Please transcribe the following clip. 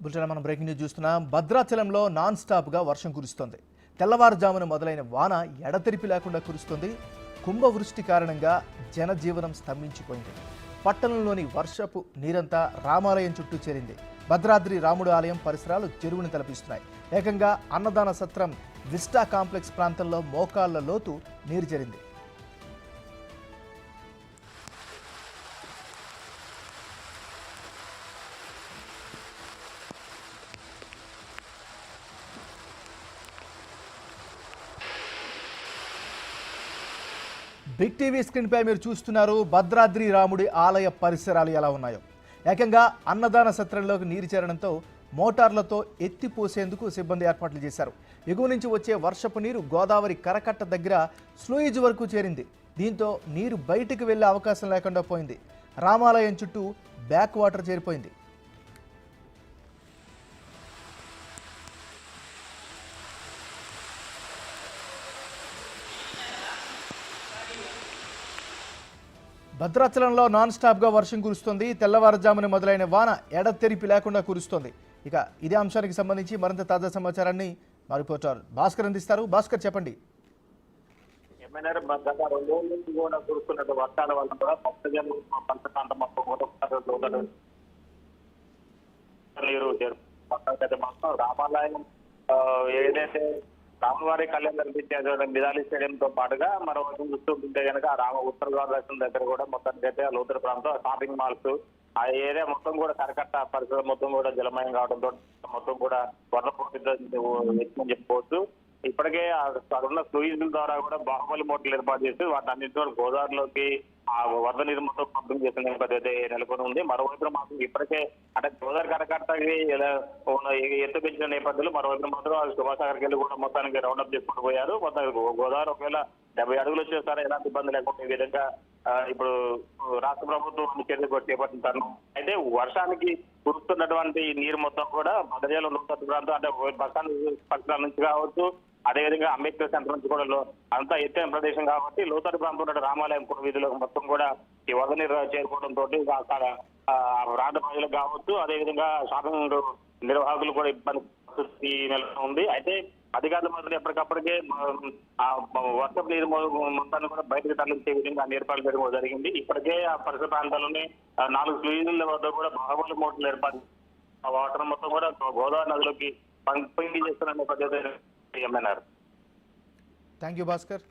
Bulletin మనం breaking news చూస్తున్నాం. భద్రాచలంలో నాన్ స్టాప్గా వర్షం కురుస్తోంది. తెల్లవారుజామున మొదలైన వాన ఎడతెరిపి లేకుండా కురుస్తోంది. కుంభవృష్టి కారణంగా జనజీవనం స్తంభించిపోయింది. పట్టణంలోని వర్షపు నీరంతా రామాలయం చుట్టూ చేరింది. భద్రాద్రి రాముడు ఆలయం పరిసరాలు చెరువుని తలపిస్తున్నాయి. ఏకంగా అన్నదాన సత్రం విస్టా కాంప్లెక్స్ ప్రాంతంలో మోకాళ్ల లోతు నీరు చేరింది. బిగ్ టీవీ స్క్రీన్ పై మీరు చూస్తున్నారు భద్రాద్రి రాముడి ఆలయ పరిసరాలు ఎలా ఉన్నాయో. ఏకంగా అన్నదాన సత్రంలోకి నీరు చేరడంతో మోటార్లతో ఎత్తిపోసేందుకు సిబ్బంది ఏర్పాట్లు చేశారు. ఎగువ నుంచి వచ్చే వర్షపు నీరు గోదావరి కరకట్ట దగ్గర స్లూయిజ్ వరకు చేరింది. దీంతో నీరు బయటికి వెళ్లే అవకాశం లేకుండా పోయింది. రామాలయం చుట్టూ బ్యాక్ వాటర్ చేరిపోయింది. భద్రాచలంలో నాన్ స్టాప్గా వర్షం కురుస్తోంది. తెల్లవారుజామున మొదలైన వాన ఎడతెరిపి లేకుండా కురుస్తోంది. ఇక ఇదే అంశానికి సంబంధించి మరింత తాజా సమాచారాన్ని మా రిపోర్టర్ భాస్కర్ అందిస్తారు. భాస్కర్, చెప్పండి. గత 2 రోజుల నుంచి కూడా కురుస్తున్న వర్షాల వల్ల కూడా పంట ప్రాంతం మొత్తం నీరు మొత్తం రామాలయం ఏదైతే రామవారి కళ్యాణ్ కనిపించే నిదాలి స్టేడియంతో పాటుగా మరోవైపు చూస్తుంటే కనుక ఉత్తర గోదావరి దగ్గర కూడా మొత్తానికి అయితే లోతర ప్రాంతం షాపింగ్ మాల్స్ ఆ ఏరియా మొత్తం కూడా కరకట్ట పరిసరం మొత్తం కూడా జలమయం కావడంతో మొత్తం కూడా వరద పోటీని చెప్పుకోవచ్చు. ఇప్పటికే అక్కడున్న స్లూయిజ్ ద్వారా కూడా బాహుబలి మోటార్లు ఏర్పాటు చేసి వాటి అన్నింటి గోదావరిలోకి ఆ వరద నీరు మొత్తం పంపిణీ చేసిన నేపథ్యం అయితే నెలకొని ఉంది. మరోవైపు మాత్రం ఇప్పటికే అంటే గోదావరి కరకట్టకి ఎత్తు పెంచిన నేపథ్యంలో మరోవైపు మాత్రం శుభాసాగర్కి వెళ్ళి కూడా మొత్తానికి రౌండప్ చేసుకుంటూ పోయారు. మొత్తం గోదావరి ఒకవేళ 70 అడుగులు వచ్చేసారా ఎలాంటి ఇబ్బంది లేకుండా ఈ విధంగా ఇప్పుడు రాష్ట్ర ప్రభుత్వం చర్యలు చేపట్టిన తరుణం. అయితే వర్షానికి కురుస్తున్నటువంటి నీరు మొత్తం కూడా భద్రాచలం లోతట్టు ప్రాంతం అంటే బస్టాండ్ పక్కల నుంచి కావచ్చు, అదేవిధంగా అంబేద్కర్ సెంటర్ నుంచి కూడా అంతా ఎత్తైన ప్రదేశం కాబట్టి లోతట్టు ప్రాంతం ఉన్న రామాలయం వీధిలో మొత్తం కూడా ఈ వరద నీరు చేరుకోవడంతో అక్కడ ప్రాంత ప్రజలకు కావచ్చు, అదేవిధంగా షాపింగ్ నిర్వాహకులు కూడా ఇబ్బంది నెలకొని ఉంది. అయితే అధికారులు మాత్రం ఎప్పటికప్పటికే వర్షపు నీరు మొత్తాన్ని కూడా బయటకు తరలించే విధంగా ఏర్పాట్లు చేయడం జరిగింది. ఇప్పటికే ఆ పరిసర ప్రాంతాల్లోనే 4 స్లూయిజుల వద్ద కూడా బాహుబలి మోటార్లు ఏర్పాటు ఆ వాటర్ మొత్తం కూడా గోదావరి నదిలోకి పంపిణీ చేస్తున్న నేపథ్యంలో. Thank you Bhaskar.